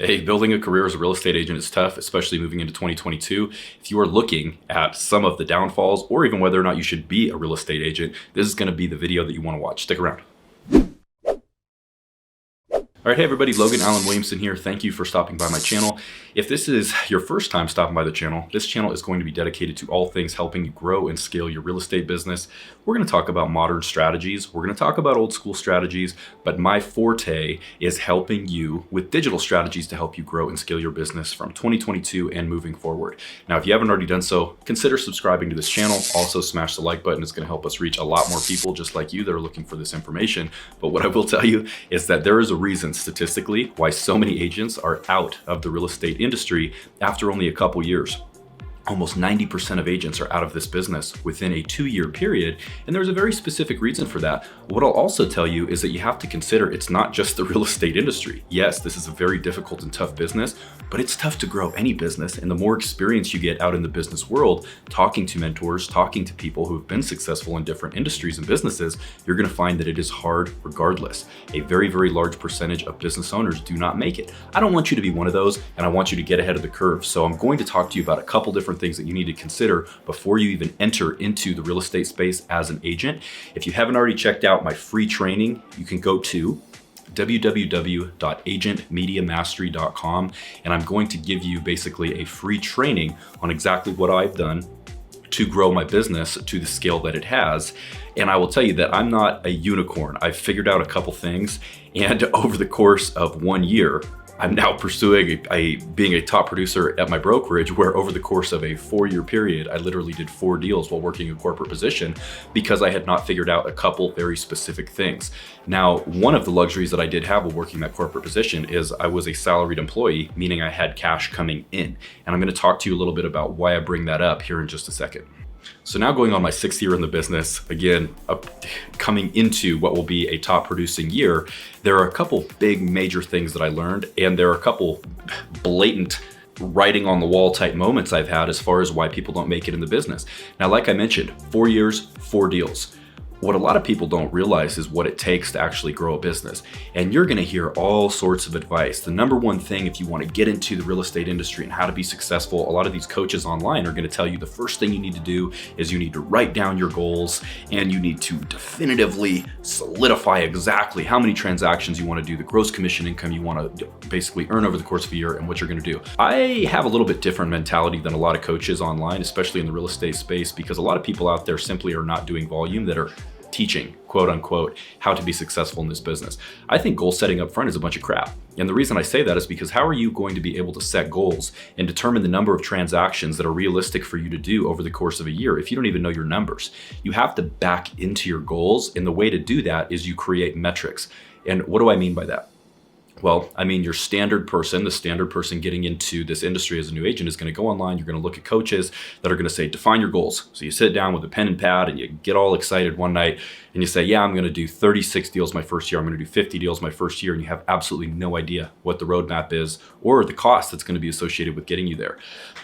Hey, building a career as a real estate agent is tough, especially moving into 2022. If you are looking at some of the downfalls or even whether or not you should be a real estate agent, this is going to be the video that you want to watch. Stick around. All right, hey everybody, Logan Allen Williamson here. Thank you for stopping by my channel. If this is your first time stopping by the channel, this channel is going to be dedicated to all things helping you grow and scale your real estate business. We're going to talk about modern strategies. We're going to talk about old school strategies, but my forte is helping you with digital strategies to help you grow and scale your business from 2022 and moving forward. Now, if you haven't already done so, consider subscribing to this channel. Also smash the like button. It's going to help us reach a lot more people just like you that are looking for this information. But what I will tell you is that there is a reason statistically why so many agents are out of the real estate industry after only a couple years. Almost 90% of agents are out of this business within a 2-year period, and there's a very specific reason for that. What I'll also tell you is that you have to consider it's not just the real estate industry. Yes, this is a very difficult and tough business, but it's tough to grow any business, and the more experience you get out in the business world, talking to mentors, talking to people who have been successful in different industries and businesses, you're gonna find that it is hard regardless. A very, very large percentage of business owners do not make it. I don't want you to be one of those, and I want you to get ahead of the curve. So I'm going to talk to you about a couple different things that you need to consider before you even enter into the real estate space as an agent. If you haven't already checked out my free training, you can go to www.agentmediamastery.com, and I'm going to give you basically a free training on exactly what I've done to grow my business to the scale that it has. And I will tell you that I'm not a unicorn. I've figured out a couple things, and over the course of 1 year, I'm now pursuing being a top producer at my brokerage, where over the course of a 4-year period, I literally did 4 deals while working a corporate position because I had not figured out a couple very specific things. Now, one of the luxuries that I did have while working that corporate position is I was a salaried employee, meaning I had cash coming in. And I'm going to talk to you a little bit about why I bring that up here in just a second. So now going on my 6th year in the business, again, coming into what will be a top producing year, there are a couple big major things that I learned, and there are a couple blatant writing on the wall type moments I've had as far as why people don't make it in the business. Now, like I mentioned, 4 years, 4 deals. What a lot of people don't realize is what it takes to actually grow a business. And you're gonna hear all sorts of advice. The number one thing, if you wanna get into the real estate industry and how to be successful, a lot of these coaches online are gonna tell you the first thing you need to do is you need to write down your goals, and you need to definitively solidify exactly how many transactions you wanna do, the gross commission income you wanna basically earn over the course of a year, and what you're gonna do. I have a little bit different mentality than a lot of coaches online, especially in the real estate space, because a lot of people out there simply are not doing volume that are teaching, quote unquote, how to be successful in this business. I think goal setting up front is a bunch of crap. And the reason I say that is because how are you going to be able to set goals and determine the number of transactions that are realistic for you to do over the course of a year if you don't even know your numbers? You have to back into your goals, and the way to do that is you create metrics. And what do I mean by that? Well, I mean, your standard person, the standard person getting into this industry as a new agent is going to go online. You're going to look at coaches that are going to say, define your goals. So you sit down with a pen and pad and you get all excited one night and you say, yeah, I'm going to do 36 deals my first year. I'm going to do 50 deals my first year. And you have absolutely no idea what the roadmap is or the cost that's going to be associated with getting you there.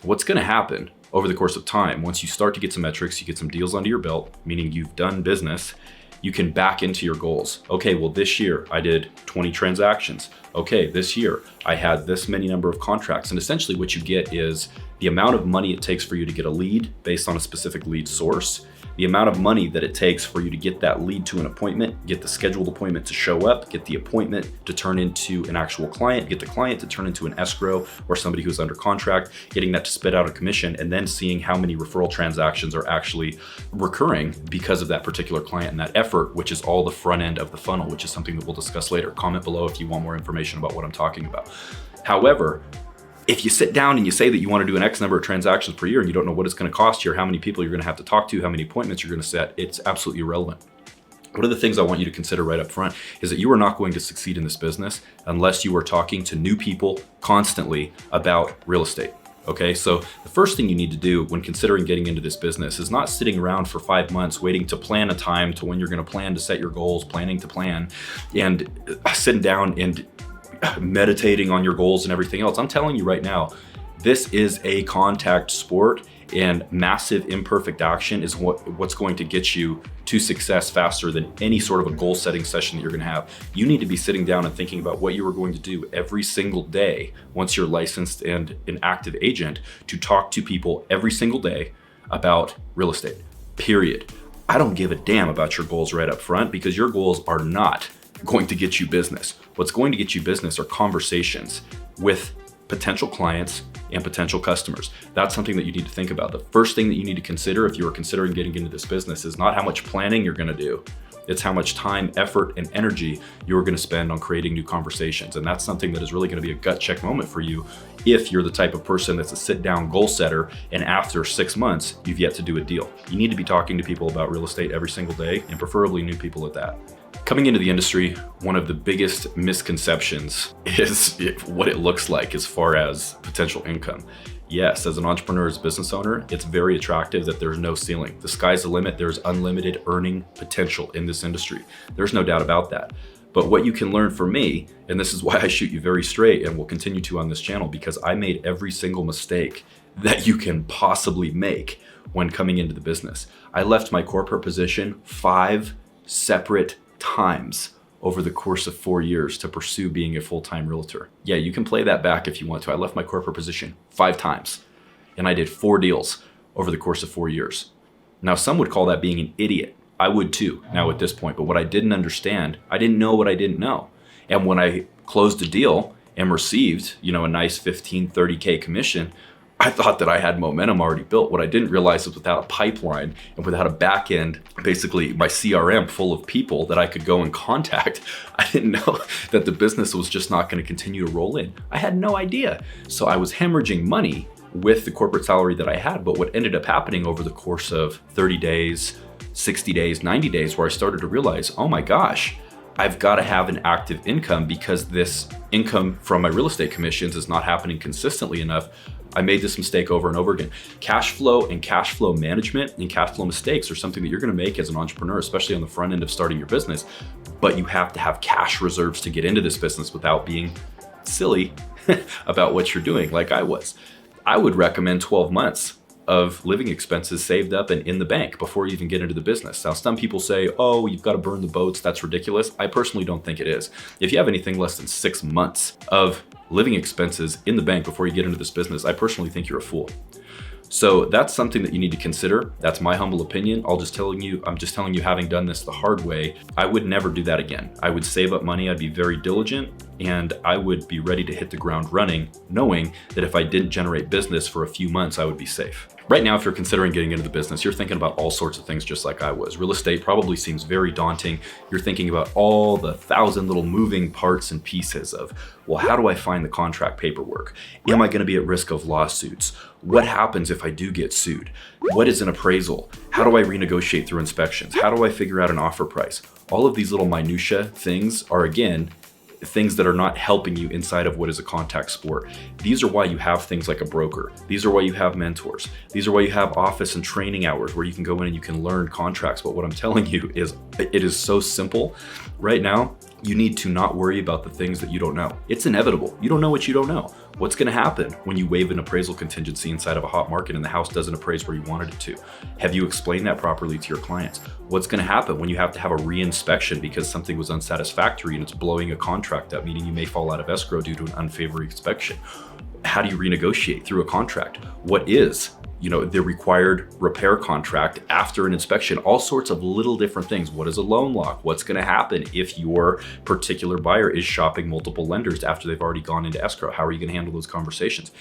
What's going to happen over the course of time, once you start to get some metrics, you get some deals under your belt, meaning you've done business, you can back into your goals. Okay, well, this year I did 20 transactions. Okay, this year I had this many number of contracts. And essentially what you get is the amount of money it takes for you to get a lead based on a specific lead source, the amount of money that it takes for you to get that lead to an appointment, get the scheduled appointment to show up, get the appointment to turn into an actual client, get the client to turn into an escrow or somebody who's under contract, getting that to spit out a commission, and then seeing how many referral transactions are actually recurring because of that particular client and that effort, which is all the front end of the funnel, which is something that we'll discuss later. Comment below if you want more information about what I'm talking about. However, if you sit down and you say that you want to do an X number of transactions per year and you don't know what it's going to cost you or how many people you're going to have to talk to, how many appointments you're going to set, it's absolutely irrelevant. One of the things I want you to consider right up front is that you are not going to succeed in this business unless you are talking to new people constantly about real estate. Okay, so the first thing you need to do when considering getting into this business is not sitting around for 5 months waiting to plan a time to when you're going to plan to set your goals, planning to plan, and sitting down and meditating on your goals and everything else. I'm telling you right now, This is a contact sport, and massive imperfect action is what's going to get you to success faster than any sort of a goal setting session that you're gonna have. You need to be sitting down and thinking about what you are going to do every single day once you're licensed and an active agent, to talk to people every single day about real estate, period. I don't give a damn about your goals right up front, because your goals are not going to get you business. What's going to get you business are conversations with potential clients and potential customers. That's something that you need to think about. The first thing that you need to consider if you are considering getting into this business is not how much planning you're gonna do. It's how much time, effort, and energy you're gonna spend on creating new conversations. And that's something that is really gonna be a gut check moment for you if you're the type of person that's a sit down goal setter and after 6 months, you've yet to do a deal. You need to be talking to people about real estate every single day, and preferably new people at that. Coming into the industry, one of the biggest misconceptions is what it looks like as far as potential income. Yes, as an entrepreneur, as a business owner, it's very attractive that there's no ceiling. The sky's the limit. There's unlimited earning potential in this industry. There's no doubt about that. But what you can learn from me, and this is why I shoot you very straight and will continue to on this channel, because I made every single mistake that you can possibly make when coming into the business. I left my corporate position 5 separate times over the course of 4 years to pursue being a full-time realtor. Yeah, you can play that back if you want to. I left my corporate position 5 times, and I did 4 deals over the course of 4 years. Now, some would call that being an idiot. I would too, now at this point. But what I didn't understand, I didn't know what I didn't know. And when I closed a deal and received, a nice 15, 30K commission, I thought that I had momentum already built. What I didn't realize is without a pipeline and without a back end, basically my CRM full of people that I could go and contact, I didn't know that the business was just not going to continue to roll in. I had no idea. So I was hemorrhaging money with the corporate salary that I had. But what ended up happening over the course of 30 days, 60 days, 90 days, where I started to realize, oh my gosh, I've got to have an active income, because this income from my real estate commissions is not happening consistently enough. I made this mistake over and over again. Cash flow and cash flow management and cash flow mistakes are something that you're gonna make as an entrepreneur, especially on the front end of starting your business. But you have to have cash reserves to get into this business without being silly about what you're doing like I was. I would recommend 12 months of living expenses saved up and in the bank before you even get into the business. Now, some people say, oh, you've got to burn the boats. That's ridiculous. I personally don't think it is. If you have anything less than 6 months of living expenses in the bank before you get into this business, I personally think you're a fool. So that's something that you need to consider. That's my humble opinion. I'm just telling you, having done this the hard way, I would never do that again. I would save up money. I'd be very diligent, and I would be ready to hit the ground running, knowing that if I didn't generate business for a few months, I would be safe. Right now, if you're considering getting into the business, you're thinking about all sorts of things just like I was. Real estate probably seems very daunting. You're thinking about all the 1,000 little moving parts and pieces of, well, how do I find the contract paperwork? Am I going to be at risk of lawsuits? What happens if I do get sued? What is an appraisal? How do I renegotiate through inspections? How do I figure out an offer price? All of these little minutia things are, again, things that are not helping you inside of what is a contact sport. These are why you have things like a broker. These are why you have mentors. These are why you have office and training hours where you can go in and you can learn contracts. But what I'm telling you is, it is so simple. Right now, you need to not worry about the things that you don't know. It's inevitable. You don't know what you don't know. What's going to happen when you waive an appraisal contingency inside of a hot market and the house doesn't appraise where you wanted it to? Have you explained that properly to your clients? What's going to happen when you have to have a re-inspection because something was unsatisfactory and it's blowing a contract up, meaning you may fall out of escrow due to an unfavorable inspection? How do you renegotiate through a contract? What is the required repair contract after an inspection? All sorts of little different things. What is a loan lock? What's going to happen if your particular buyer is shopping multiple lenders after they've already gone into escrow? How are you going to handle those conversations?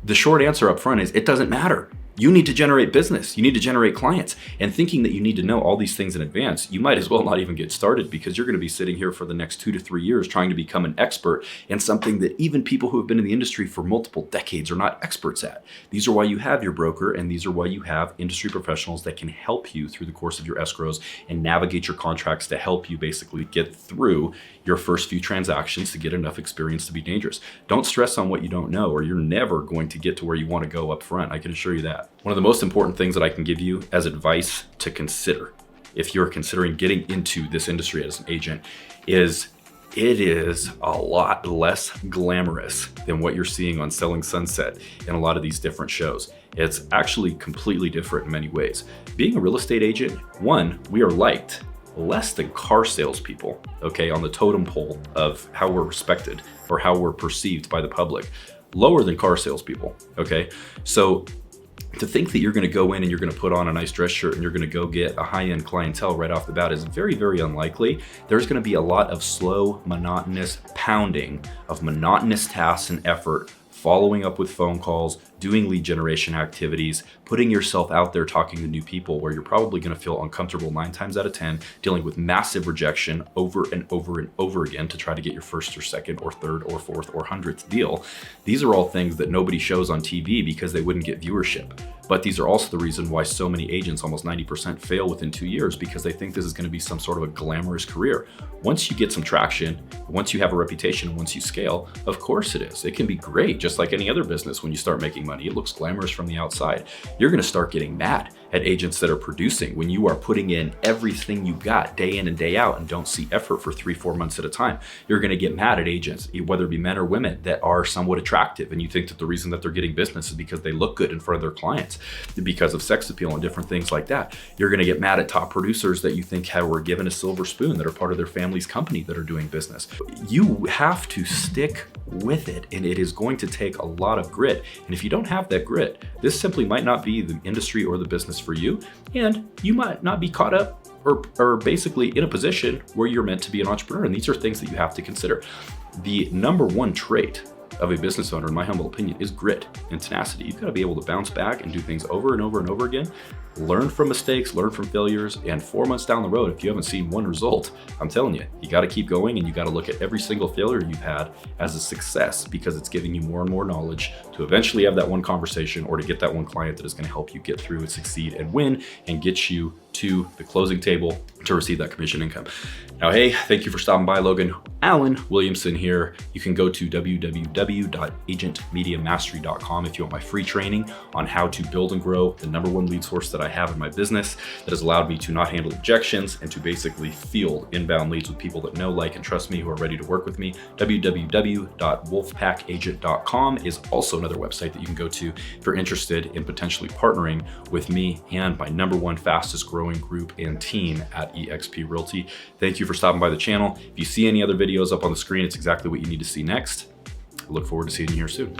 The short answer up front is, it doesn't matter. You need to generate business. You need to generate clients. And thinking that you need to know all these things in advance, you might as well not even get started, because you're going to be sitting here for the next 2 to 3 years trying to become an expert in something that even people who have been in the industry for multiple decades are not experts at. These are why you have your broker, and these are why you have industry professionals that can help you through the course of your escrows and navigate your contracts to help you basically get through your first few transactions to get enough experience to be dangerous. Don't stress on what you don't know, or you're never going to get to where you want to go up front. I can assure you that. One of the most important things that I can give you as advice to consider if you're considering getting into this industry as an agent is it is a lot less glamorous than what you're seeing on Selling Sunset and a lot of these different shows. It's actually completely different in many ways. Being a real estate agent, one, we are liked less than car salespeople, okay, on the totem pole of how we're respected or how we're perceived by the public, lower than car salespeople, okay? So to think that you're going to go in and you're going to put on a nice dress shirt and you're going to go get a high-end clientele right off the bat is very, very unlikely. There's going to be a lot of slow, monotonous pounding of monotonous tasks and effort, following up with phone calls, doing lead generation activities, putting yourself out there talking to new people where you're probably going to feel uncomfortable 9 times out of 10, dealing with massive rejection over and over and over again to try to get your first or second or third or fourth or 100th deal. These are all things that nobody shows on TV because they wouldn't get viewership. But these are also the reason why so many agents, almost 90%, fail within 2 years, because they think this is going to be some sort of a glamorous career. Once you get some traction, once you have a reputation, once you scale, of course it is. It can be great, just like any other business. When you start making money, it looks glamorous from the outside. You're going to start getting mad at agents that are producing when you are putting in everything you got day in and day out and don't see effort for 3-4 months at a time. You're going to get mad at agents, whether it be men or women, that are somewhat attractive, and you think that the reason that they're getting business is because they look good in front of their clients, because of sex appeal and different things like that. You're going to get mad at top producers that you think were given a silver spoon, that are part of their family's company, that are doing business. You have to stick with it, and it is going to take a lot of grit. And if you don't have that grit, this simply might not be the industry or the business for you, and you might not be caught up or basically in a position where you're meant to be an entrepreneur. And these are things that you have to consider. The number one trait of a business owner, in my humble opinion, is grit and tenacity. You've got to be able to bounce back and do things over and over and over again, learn from mistakes, learn from failures, and 4 months down the road, if you haven't seen one result, I'm telling you, you got to keep going, and you got to look at every single failure you've had as a success, because it's giving you more and more knowledge to eventually have that one conversation or to get that one client that is going to help you get through and succeed and win and get you to the closing table to receive that commission income. Now, hey, thank you for stopping by. Logan Allen Williamson here. You can go to www.agentmediamastery.com if you want my free training on how to build and grow the #1 lead source that I have in my business that has allowed me to not handle objections and to basically field inbound leads with people that know, like, and trust me, who are ready to work with me. www.wolfpackagent.com is also another website that you can go to if you're interested in potentially partnering with me and my #1 fastest growing group and team at eXp Realty. Thank you for stopping by the channel. If you see any other videos up on the screen, it's exactly what you need to see next. I look forward to seeing you here soon.